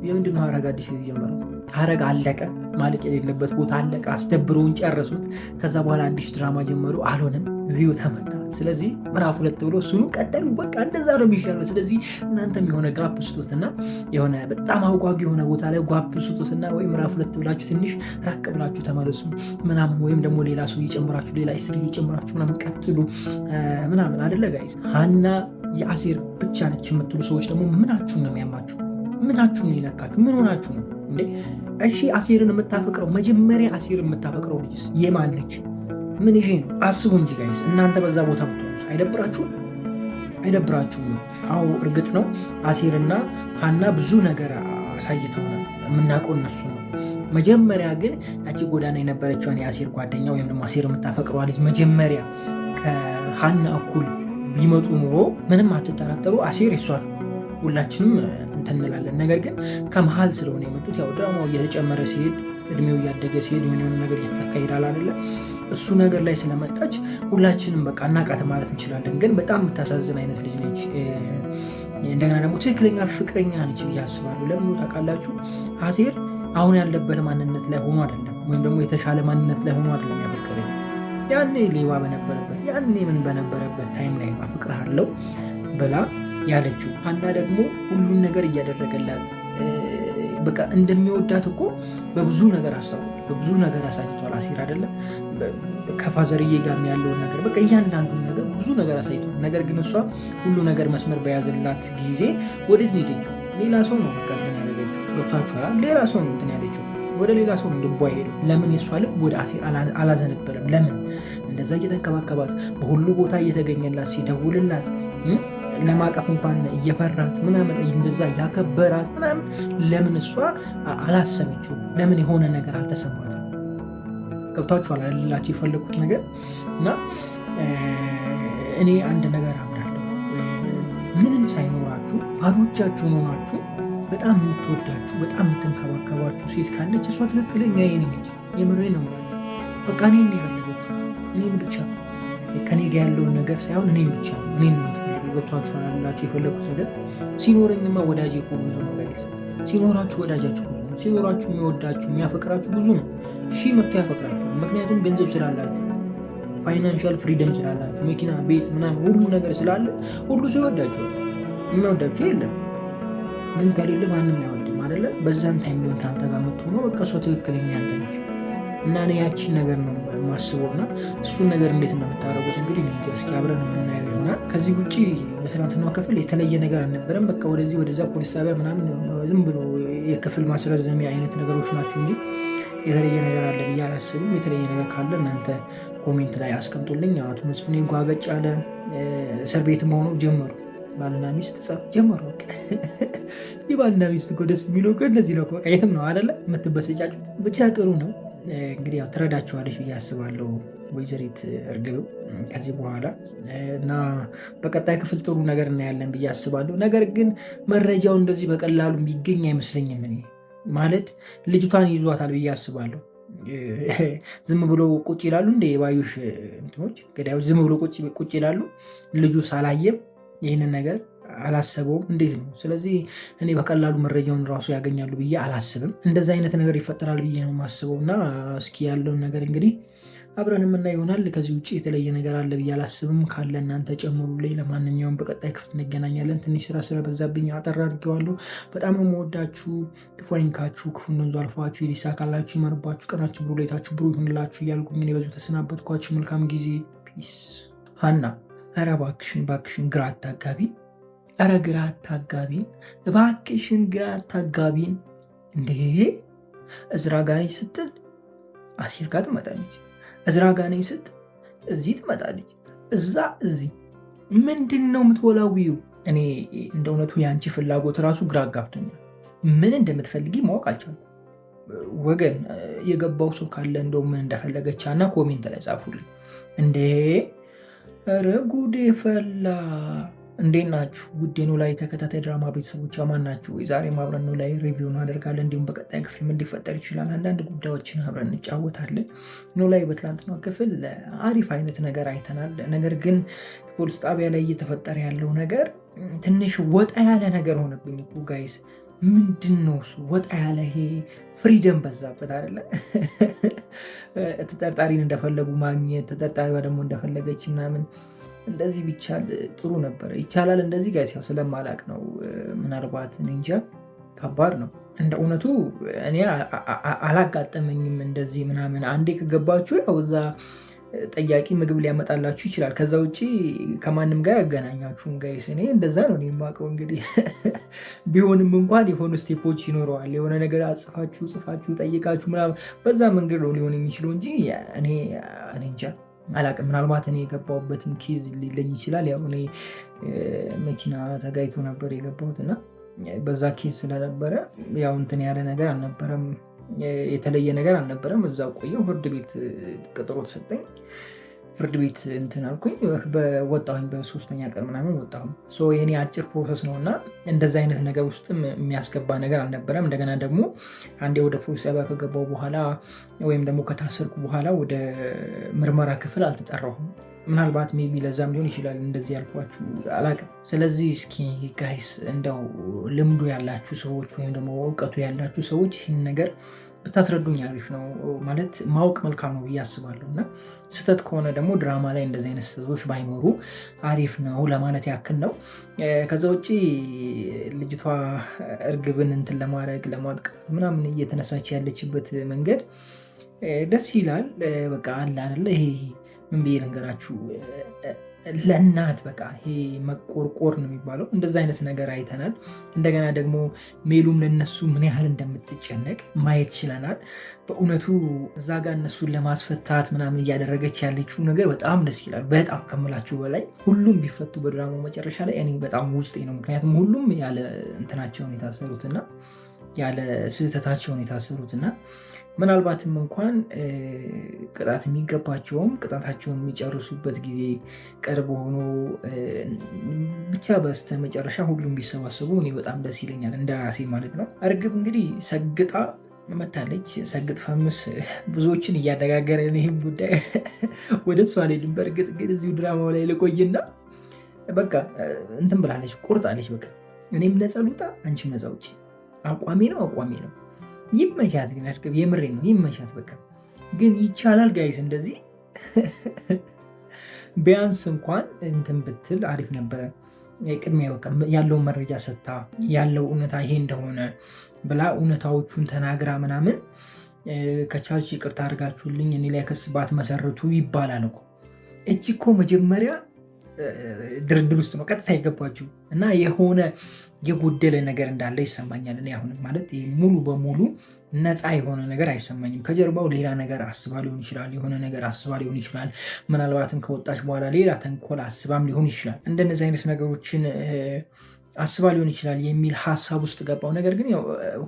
የምንድን ነው ሀረግ አዲስ የተጀመረው? ሀረግ አለቀ፣ ማለቅ የሌለበት ቦታ አለቀ፣ አስደብረውን ጨረሱት። ከዛ በኋላ አዲስ ድራማ ጀመሩ፣ አልሆነም፣ ቪው ተመታ። ስለዚህ ምዕራፍ 2 ብሎ እሱኑ ቀጠሉ። በቃ እንደዛ ነው የሚሻለው። ስለዚህ እናንተም የሆነ ጋፕ ስጡትና የሆነ በጣም አጓጊ የሆነ ቦታ ላይ ጋፕ ስጡትና ወይ ምዕራፍ 2 ብላችሁ ትንሽ ራቅ ብላችሁ ተመለሱ ምናምን፣ ወይም ደግሞ ሌላ ሰው እየጨምራችሁ ሌላ ስሪ እየጨምራችሁ ምናምን ቀጥሉ ምናምን አይደለ ጋይስ? ሀና የአሴር ብቻ ነች የምትሉ ሰዎች ደግሞ ምናችሁን ነው የሚያማችሁ? ምናችሁን ነው የነካችሁ? ምን ሆናችሁ ነው እንዴ? እሺ አሴርን የምታፈቅረው መጀመሪያ አሴርን የምታፈቅረው ልጅስ የማን ነች? ምን ይሄ ነው? አስቡ እንጂ ጋይስ፣ እናንተ በዛ ቦታ ብትሆኑ አይደብራችሁም? አዎ እርግጥ ነው አሴርና ሀና ብዙ ነገር አሳይተውናል፣ የምናውቀው እነሱ ነው። መጀመሪያ ግን ያቺ ጎዳና የነበረችውን የአሴር ጓደኛ ወይም ደግሞ አሴር የምታፈቅረዋ ልጅ መጀመሪያ ከሀና እኩል ቢመጡ ኑሮ ምንም አትጠራጠሩ፣ አሴር እሷን ሁላችንም እንትን እንላለን። ነገር ግን ከመሀል ስለሆነ የመጡት ያው ድራማው እየተጨመረ ሲሄድ እድሜው እያደገ ሲሄድ የሆነ ነገር እየተተካ ይሄዳል አይደለ? እሱ ነገር ላይ ስለመጣች ሁላችንም በቃ እናቃት ማለት እንችላለን። ግን በጣም የምታሳዝን አይነት ልጅ ነች። እንደገና ደግሞ ትክክለኛ ፍቅረኛ ነች ብዬ አስባለሁ። ለምን ታውቃላችሁ? አሴር አሁን ያለበት ማንነት ላይ ሆኖ አይደለም፣ ወይም ደግሞ የተሻለ ማንነት ላይ ሆኖ አይደለም ያፈቀረች። ያኔ ሌባ በነበረበት ያኔ ምን በነበረበት ታይም ላይ አፍቅርሃለሁ ብላ ያለችው ሀና ደግሞ ሁሉን ነገር እያደረገላት በቃ እንደሚወዳት እኮ በብዙ ነገር አስታውቋል፣ በብዙ ነገር አሳይቷል። አሴር አይደለም ከፋዘርዬ ጋር ያለውን ነገር በቃ እያንዳንዱን ነገር ብዙ ነገር አሳይቷል። ነገር ግን እሷ ሁሉ ነገር መስመር በያዘላት ጊዜ ወዴት ነው ሄደችው? ሌላ ሰው ነው በቃ እንትን ያደረገችው። ገብቷችኋል? ሌላ ሰው ነው እንትን ያለችው፣ ወደ ሌላ ሰው ልቧ ሄደው። ለምን የሷ ልብ ወደ አሴር አላዘነበለም? ለምን እንደዛ እየተንከባከባት በሁሉ ቦታ እየተገኘላት ሲደውልላት ለማቀፍ እንኳን እየፈራት ምናምን እንደዛ ያከበራት ምናምን ለምን እሷ አላሰበችው? ለምን የሆነ ነገር አልተሰማትም? ገብቷችኋል አላችሁ የፈለጉት ነገር። እና እኔ አንድ ነገር አምናለሁ፣ ምንም ሳይኖራችሁ ባዶቻችሁን ሆናችሁ በጣም የምትወዳችሁ በጣም የምትንከባከባችሁ ሴት ካለች እሷ ትክክለኛ የኔ ነች። የምሬ ነው የምላችሁ። በቃ እኔን የፈለገችው እኔን ብቻ፣ ከኔ ጋ ያለውን ነገር ሳይሆን እኔን ብቻ እኔን ነው የምትፈልገው። ገብቷችኋል አላችሁ የፈለጉት ነገር። ሲኖረኝማ ወዳጅ እኮ ብዙ ነው ጋይስ። ሲኖራችሁ ወዳጃችሁ ብዙ ነው። ሲኖራችሁ የሚወዳችሁ የሚያፈቅራችሁ ብዙ ነው። መጥቶ ያፈቅራችኋል። ምክንያቱም ገንዘብ ስላላችሁ፣ ፋይናንሻል ፍሪደም ስላላችሁ፣ መኪና፣ ቤት ምናምን ሁሉ ነገር ስላለ ሁሉ ሰው ይወዳችኋል። የሚወዳችሁ የለም ግን ከሌለ ማንም አይወድም አይደለ? በዛን ታይም ግን ከአንተ ጋር የምትሆነው በቃ እሷ ትክክለኛ አንተ ነች። እና እኔ ያቺን ነገር ነው የማስበው። እና እሱን ነገር እንዴት እንደምታደርጉት እንግዲህ እንጃ፣ እስኪ አብረን የምናየው ይሆናል። ከዚህ ውጭ በትናንትናው ክፍል የተለየ ነገር አልነበረም። በቃ ወደዚህ ወደዛ ፖሊስ ጣቢያ ምናምን ዝም ብሎ የክፍል ማስረዘሚያ አይነት ነገሮች ናቸው እንጂ የተለየ ነገር አለ ብዬ አላስብም። የተለየ ነገር ካለ እናንተ ኮሜንት ላይ አስቀምጡልኝ። አቶ መስፍኔ ጓገጭ አለ እስር ቤት መሆኑ ጀመሩ። ባልና ሚስት ጸብ ጀመሩ። የባልና ሚስት እኮ ደስ የሚለው እንደዚህ ነው። በቃ የትም ነው አይደለ የምትበሰጫጩት። ብቻ ጥሩ ነው እንግዲህ ያው ትረዳችኋለች ብዬ አስባለሁ ወይዘሪት እርግብ ከዚህ በኋላ እና በቀጣይ ክፍል ጥሩ ነገር እናያለን ብዬ አስባለሁ። ነገር ግን መረጃው እንደዚህ በቀላሉ የሚገኝ አይመስለኝም። እኔ ማለት ልጅቷን ይዟታል ብዬ አስባለሁ። ዝም ብሎ ቁጭ ይላሉ እንደ የባዩሽ እንትኖች ገዳዮች ዝም ብሎ ቁጭ ይላሉ። ልጁ ሳላየም ይህንን ነገር አላሰበውም። እንዴት ነው? ስለዚህ እኔ በቀላሉ መረጃውን ራሱ ያገኛሉ ብዬ አላስብም። እንደዚ አይነት ነገር ይፈጠራል ብዬ ነው የማስበው። እና እስኪ ያለውን ነገር እንግዲህ አብረን የምናየው ይሆናል። ከዚህ ውጭ የተለየ ነገር አለ ብዬ አላስብም። ካለ እናንተ ጨምሩልኝ። ለማንኛውም በቀጣይ ክፍል እንገናኛለን። ትንሽ ስራ ስለበዛብኝ አጠር አድርጌዋለሁ። በጣም ነው የምወዳችሁ። ክፉ አይንካችሁ፣ ክፉ እንደንዙ አልፏችሁ፣ ይሳካላችሁ፣ ይመርባችሁ፣ ቀናችሁ ብሩ፣ ሌታችሁ ብሩ ይሁንላችሁ እያልኩኝ እኔ በዚሁ ተሰናበትኳችሁ። መልካም ጊዜ። ፒስ። ሀና ኧረ እባክሽን ግራ አታጋቢ። ኧረ ግራ አታጋቢን እባክሽን፣ ግራ አታጋቢን። እንዴ እዝራ ጋር ስትል አሴር ጋር ትመጣለች። እዝራ ጋር ስትል እዚህ ትመጣለች። እዛ እዚህ ምንድን ነው የምትወላዊው? እኔ እንደ እውነቱ የአንቺ ፍላጎት ራሱ ግራ አጋብቶኛል። ምን እንደምትፈልጊ ማወቅ አልቻልኩም። ወገን የገባው ሰው ካለ እንደው ምን እንደፈለገች እና ኮሜንት ላይ ጻፉልኝ። እንዴ ኧረ ጉዴ ፈላ። እንዴት ናችሁ? ውድ ኖላዊ ተከታታይ ድራማ ቤተሰቦች አማን ናችሁ? የዛሬ አብረን ኖላዊ ሪቪው እናደርጋለን። እንዲሁም በቀጣይ ክፍል ምን ሊፈጠር ይችላል አንዳንድ ጉዳዮችን አብረን እንጫወታለን። ኖላዊ በትላንትናው ክፍል አሪፍ አይነት ነገር አይተናል። ነገር ግን ፖሊስ ጣቢያ ላይ እየተፈጠረ ያለው ነገር ትንሽ ወጣ ያለ ነገር ሆነብኝ እኮ ጋይስ። ምንድን ነው እሱ? ወጣ ያለ ይሄ ፍሪደም በዛበት አይደለ? ተጠርጣሪን እንደፈለጉ ማግኘት፣ ተጠርጣሪዋ ደግሞ እንደፈለገች ምናምን እንደዚህ ቢቻል ጥሩ ነበረ። ይቻላል እንደዚህ ጋይስ? ያው ስለማላቅ ነው። ምናልባት እንጃ፣ ከባድ ነው እንደ እውነቱ። እኔ አላጋጠመኝም እንደዚህ ምናምን። አንዴ ከገባችሁ ያው እዛ ጠያቂ ምግብ ሊያመጣላችሁ ይችላል። ከዛ ውጭ ከማንም ጋር ያገናኛችሁን ጋይስ። እኔ እንደዛ ነው የማውቀው። እንግዲህ ቢሆንም እንኳን የሆኑ ስቴፖች ይኖረዋል። የሆነ ነገር ጽፋችሁ ጠይቃችሁ ምናምን በዛ መንገድ ነው ሊሆን የሚችለው እንጂ እኔ እንጃ አላቅም። ምናልባት እኔ የገባሁበትም ኬዝ ሊለኝ ይችላል። ያው እኔ መኪና ተጋይቶ ነበር የገባሁት እና በዛ ኬዝ ስለነበረ ያው እንትን ያለ ነገር አልነበረም፣ የተለየ ነገር አልነበረም። እዛ ቆየው። ፍርድ ቤት ቀጠሮ ተሰጠኝ። ፍርድ ቤት እንትን አልኩኝ። ወጣሁኝ። በ3ኛ ቀን ምናምን ወጣሁኝ። የኔ አጭር ፕሮሰስ ነው እና እንደዚ አይነት ነገር ውስጥም የሚያስገባ ነገር አልነበረም። እንደገና ደግሞ አንዴ ወደ ፖሊስ ጣቢያ ከገባው በኋላ ወይም ደግሞ ከታሰርኩ በኋላ ወደ ምርመራ ክፍል አልተጠራሁም። ምናልባት ሜቢ ለዛም ሊሆን ይችላል እንደዚህ ያልኳችሁ፣ አላቅም። ስለዚህ እስኪ ጋይስ እንደው ልምዱ ያላችሁ ሰዎች ወይም ደግሞ እውቀቱ ያላችሁ ሰዎች ይህን ነገር ብታስረዱኝ አሪፍ ነው። ማለት ማወቅ መልካም ነው ብዬ አስባለሁ እና ስህተት ከሆነ ደግሞ ድራማ ላይ እንደዚህ አይነት ስህተቶች ባይኖሩ አሪፍ ነው ለማለት ያክል ነው። ከዛ ውጭ ልጅቷ እርግብን እንትን ለማድረግ ለማጥቃት ምናምን እየተነሳች ያለችበት መንገድ ደስ ይላል። በቃ አለ አይደለ ይሄ ምን ብዬ ልንገራችሁ፣ ለእናት በቃ ይሄ መቆርቆር ነው የሚባለው። እንደዚ አይነት ነገር አይተናል። እንደገና ደግሞ ሜሉም ለነሱ ምን ያህል እንደምትጨነቅ ማየት ችለናል። በእውነቱ እዛ ጋር እነሱን ለማስፈታት ምናምን እያደረገች ያለችው ነገር በጣም ደስ ይላል። በጣም ከምላችሁ በላይ ሁሉም ቢፈቱ በድራማው መጨረሻ ላይ እኔ በጣም ውስጤ ነው። ምክንያቱም ሁሉም ያለ እንትናቸውን የታሰሩትና ያለ ስህተታቸውን የታሰሩትና ምናልባትም እንኳን ቅጣት የሚገባቸውም ቅጣታቸውን የሚጨርሱበት ጊዜ ቅርብ ሆኖ ብቻ በስተ መጨረሻ ሁሉም ቢሰባሰቡ እኔ በጣም ደስ ይለኛል፣ እንደ ራሴ ማለት ነው። እርግብ እንግዲህ ሰግጣ መታለች። ሰግጥ ፈምስ ብዙዎችን እያነጋገረ ይህም ጉዳይ ወደ እሷ አልሄድም። በእርግጥ ግን እዚሁ ድራማው ላይ ልቆይና በቃ እንትን ብላለች፣ ቁርጣለች። በቃ እኔም ነፃ ልውጣ፣ አንቺም ነፃ ውጪ። አቋሚ ነው። ይመቻት ግን እርግብ፣ የምሬ ነው ይመቻት። በቃ ግን ይቻላል ጋይስ እንደዚህ ቢያንስ እንኳን እንትን ብትል አሪፍ ነበረ። ቅድሚያ በቃ ያለውን መረጃ ሰጥታ ያለው እውነታ ይሄ እንደሆነ ብላ እውነታዎቹን ተናግራ ምናምን ከቻልሽ ይቅርታ አድርጋችሁልኝ እኔ ላይ ክስ ባትመሰርቱ ይባላል እኮ። እጅ እኮ መጀመሪያ ድርድር ውስጥ ነው ቀጥታ የገባችሁ እና የሆነ የጎደለ ነገር እንዳለ ይሰማኛል። እኔ አሁንም ማለት ሙሉ በሙሉ ነፃ የሆነ ነገር አይሰማኝም። ከጀርባው ሌላ ነገር አስባ ሊሆን ይችላል፣ የሆነ ነገር አስባ ሊሆን ይችላል። ምናልባትም ከወጣች በኋላ ሌላ ተንኮል አስባም ሊሆን ይችላል። እንደነዚህ አይነት ነገሮችን አስባ ሊሆን ይችላል የሚል ሀሳብ ውስጥ ገባው። ነገር ግን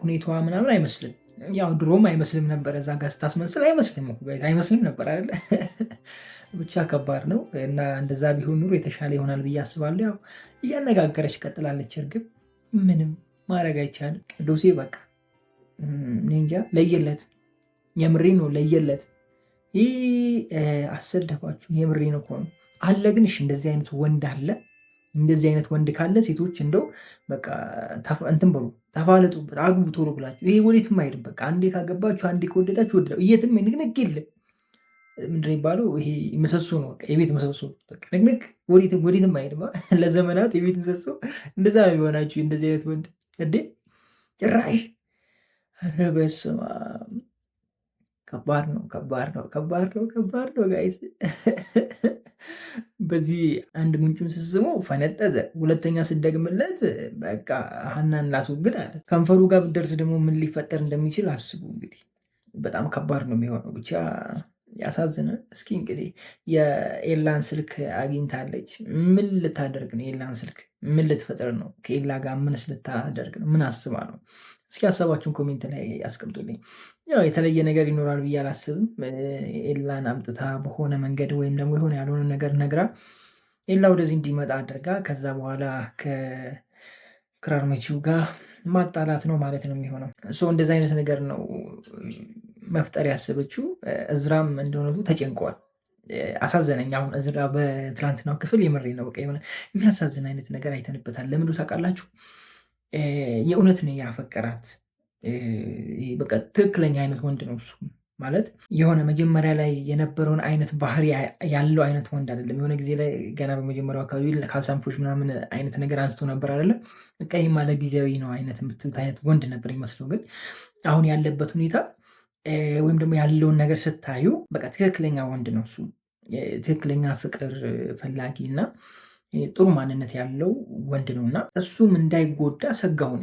ሁኔታዋ ምናምን አይመስልም። ያው ድሮም አይመስልም ነበር፣ እዛ ጋር ስታስመስል አይመስልም ነበር አይደለ? ብቻ ከባድ ነው እና እንደዛ ቢሆን ኑሮ የተሻለ ይሆናል ብዬ አስባለሁ። ያው እያነጋገረች ቀጥላለች እርግብ። ምንም ማድረግ አይቻልም። ቅዱሴ በቃ እንጃ ለየለት፣ የምሬ ነው ለየለት። ይህ አሰደባችሁ፣ የምሬ ነው እኮ ነው አለ። ግን እሺ እንደዚህ አይነት ወንድ አለ። እንደዚህ አይነት ወንድ ካለ ሴቶች እንደው በቃ እንትን በሉ፣ ተፋለጡበት፣ አግቡ ቶሎ ብላችሁ። ይሄ ወዴትም አይሄድም። በቃ አንዴ ካገባችሁ፣ አንዴ ከወደዳችሁ ወደ የትም ንቅንቅ የለም። ምንድን የሚባለው ይሄ ምሰሶ ነው፣ የቤት ምሰሶ ንቅንቅ፣ ወዴትም አይሄድም። ለዘመናት የቤት ምሰሶ እንደዛ ነው የሚሆናችሁ። እንደዚህ አይነት ወንድ እንዴ ጭራሽ! ኧረ በስመ አብ! ከባድ ነው ጋይስ። በዚህ አንድ ጉንጩን ስስመው ፈነጠዘ፣ ሁለተኛ ስደግምለት በቃ ሀናን ላስወግድ አለ። ከንፈሩ ጋር ብትደርስ ደግሞ ምን ሊፈጠር እንደሚችል አስቡ እንግዲህ። በጣም ከባድ ነው የሚሆነው። ብቻ ያሳዝናል። እስኪ እንግዲህ የኤላን ስልክ አግኝታለች። ምን ልታደርግ ነው? የኤላን ስልክ ምን ልትፈጥር ነው? ከኤላ ጋር ምንስ ልታደርግ ነው? ምን አስባ ነው? እስኪ ሀሳባችሁን ኮሜንት ላይ ያስቀምጡልኝ። ያው የተለየ ነገር ይኖራል ብዬ አላስብም። ኤላን አምጥታ በሆነ መንገድ ወይም ደግሞ የሆነ ያልሆነ ነገር ነግራ ኤላ ወደዚህ እንዲመጣ አድርጋ ከዛ በኋላ ከክራር መቺው ጋር ማጣላት ነው ማለት ነው የሚሆነው። እንደዚ አይነት ነገር ነው መፍጠር ያሰበችው። እዝራም እንደሆነቱ ተጨንቋል። አሳዘነኝ። አሁን እዝራ በትላንትናው ክፍል የምሬ ነው በቃ የሆነ የሚያሳዝን አይነት ነገር አይተንበታል። ለምንዱ ታውቃላችሁ? የእውነት ነው ያፈቀራት። በቃ ትክክለኛ አይነት ወንድ ነው እሱ ማለት የሆነ መጀመሪያ ላይ የነበረውን አይነት ባህሪ ያለው አይነት ወንድ አይደለም። የሆነ ጊዜ ላይ ገና በመጀመሪያው አካባቢ ካልሳምፖች ምናምን አይነት ነገር አንስቶ ነበር አይደለም። በቃ ይህ ማለት ጊዜያዊ ነው አይነት የምትሉት አይነት ወንድ ነበር ይመስለው። ግን አሁን ያለበት ሁኔታ ወይም ደግሞ ያለውን ነገር ስታዩ በቃ ትክክለኛ ወንድ ነው እሱ። ትክክለኛ ፍቅር ፈላጊ እና ጥሩ ማንነት ያለው ወንድ ነው እና እሱም እንዳይጎዳ ሰጋሁ።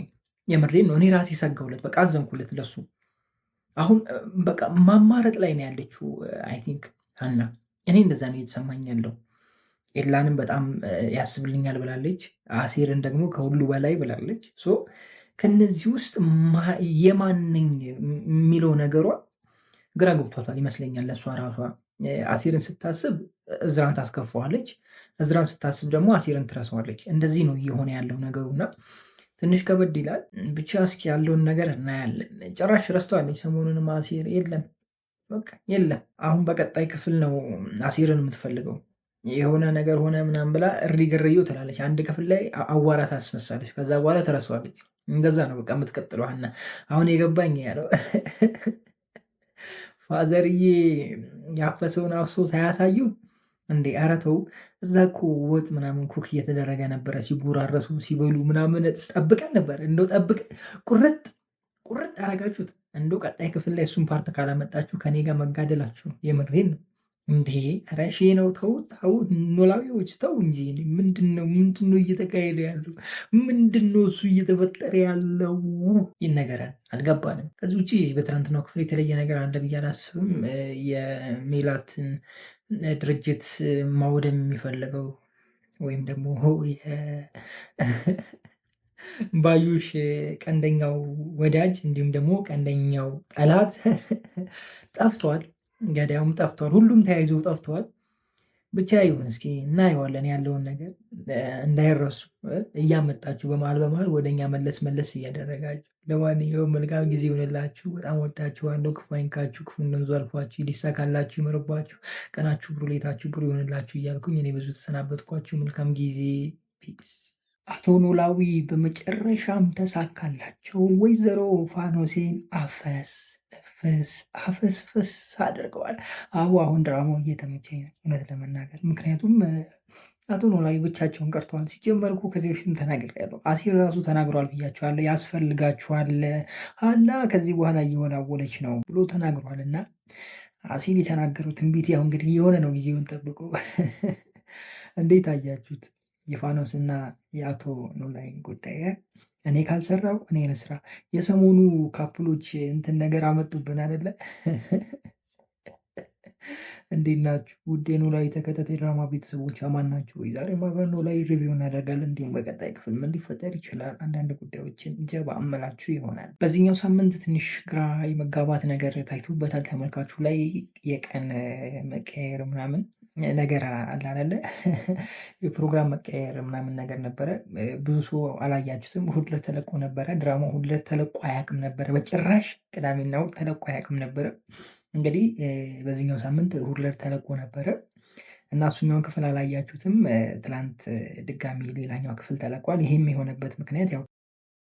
የምሬን ነው። እኔ ራሴ ሰጋሁለት፣ በቃ አዘንኩለት ለሱ። አሁን በቃ ማማረጥ ላይ ነው ያለችው አይ ቲንክ ሀና። እኔ እንደዛ ነው እየተሰማኝ ያለው። ኤላንም በጣም ያስብልኛል ብላለች። አሴርን ደግሞ ከሁሉ በላይ ብላለች። ከነዚህ ውስጥ የማንኝ የሚለው ነገሯ ግራ ገብቷታል ይመስለኛል ለእሷ ራሷ። አሴርን ስታስብ እዝራን ታስከፋዋለች፣ እዝራን ስታስብ ደግሞ አሴርን ትረሳዋለች። እንደዚህ ነው እየሆነ ያለው ነገሩና ትንሽ ከበድ ይላል። ብቻ እስኪ ያለውን ነገር እናያለን። ጭራሽ ረስተዋለች ሰሞኑንም አሴር የለም በቃ የለም። አሁን በቀጣይ ክፍል ነው አሴርን የምትፈልገው። የሆነ ነገር ሆነ ምናምን ብላ እሪ ግርየው ትላለች። አንድ ክፍል ላይ አዋራ ታስነሳለች፣ ከዛ በኋላ ትረሳዋለች። እንደዛ ነው በቃ የምትቀጥለው ሀና። አሁን የገባኝ ያለው ፋዘርዬ ያፈሰውን አፍሶ ሳያሳዩ እንዴ ኧረ ተው። እዛ እኮ ወጥ ምናምን ኩክ እየተደረገ ነበረ፣ ሲጎራረሱ ሲበሉ ምናምን ጠብቀን ነበር። እንደው ጠብቀን ቁርጥ ያደረጋችሁት። እንደው ቀጣይ ክፍል ላይ እሱን ፓርት ካላመጣችሁ ከኔ ጋር መጋደላችሁ የምሬን ነው እንዴ። ኧረ ሺ ነው። ተው ኖላዊዎች ተው እንጂ። ምንድነው እየተካሄደ ያለው? ምንድነው እሱ እየተፈጠረ ያለው? ይነገራል፣ አልገባንም። ከዚህ ውጭ በትናንትናው ክፍል የተለየ ነገር አለ ብዬ አላስብም። የሜላትን ድርጅት ማውደም የሚፈልገው ወይም ደግሞ ባዩሽ ቀንደኛው ወዳጅ እንዲሁም ደግሞ ቀንደኛው ጠላት ጠፍቷል። ገዳዩም ጠፍቷል። ሁሉም ተያይዞ ጠፍቷል። ብቻ ይሁን እስኪ እናየዋለን ያለውን ነገር። እንዳይረሱ እያመጣችሁ በመሀል ወደኛ መለስ እያደረጋችሁ። ለማንኛውም መልካም ጊዜ ይሆንላችሁ። በጣም ወዳችኋለሁ። ክፉ አይንካችሁ፣ ክፉ እንደንዙ አልፏችሁ፣ ሊሳካላችሁ፣ ይመርባችሁ፣ ቀናችሁ ብሩ፣ ሌታችሁ ብሩ ይሆንላችሁ እያልኩኝ እኔ ብዙ ተሰናበትኳችሁ። መልካም ጊዜ። ፒስ። አቶ ኖላዊ በመጨረሻም ተሳካላቸው። ወይዘሮ ፋኖሴን አፈስፈስ አድርገዋል። አሁን ድራማው እየተመቸኝ ነው እውነት ለመናገር ምክንያቱም አቶ ኖላዊ ብቻቸውን ቀርተዋል። ሲጀመር እኮ ከዚህ በፊትም ተናግሬያለሁ። አሴር ራሱ ተናግሯል ብያቸዋለሁ። ያስፈልጋችኋል ሀና ከዚህ በኋላ እየወላወለች ነው ብሎ ተናግሯል። እና አሴር የተናገሩት ትንቢት ያው እንግዲህ የሆነ ነው። ጊዜውን ጠብቆ እንዴት አያችሁት? የፋኖስና የአቶ ኖላዊ ጉዳይ እኔ ካልሰራው እኔ ልስራ። የሰሞኑ ካፕሎች እንትን ነገር አመጡብን አይደለ? እንዴት ናችሁ? ውድ ኖላዊ ተከታታይ ድራማ ቤተሰቦች አማን ናችሁ ወይ? ዛሬ በኖላዊ ሪቪው እናደርጋለን። እንዲሁም በቀጣይ ክፍል ምን ሊፈጠር ይችላል አንዳንድ ጉዳዮችን ጀባ አመላችሁ ይሆናል። በዚህኛው ሳምንት ትንሽ ግራ የመጋባት ነገር ታይቶበታል ተመልካቹ ላይ። የቀን መቀየር ምናምን ነገር አላለ የፕሮግራም መቀየር ምናምን ነገር ነበረ። ብዙ ሰው አላያችሁትም። እሑድ ዕለት ተለቆ ነበረ ድራማ። እሑድ ዕለት ተለቆ አያውቅም ነበረ በጭራሽ። ቅዳሜና እሑድ ተለቆ አያውቅም ነበረ። እንግዲህ በዚህኛው ሳምንት እሑድ ዕለት ተለቆ ነበረ እና እሱኛውን ክፍል አላያችሁትም። ትላንት ድጋሚ ሌላኛው ክፍል ተለቋል። ይህም የሆነበት ምክንያት ያው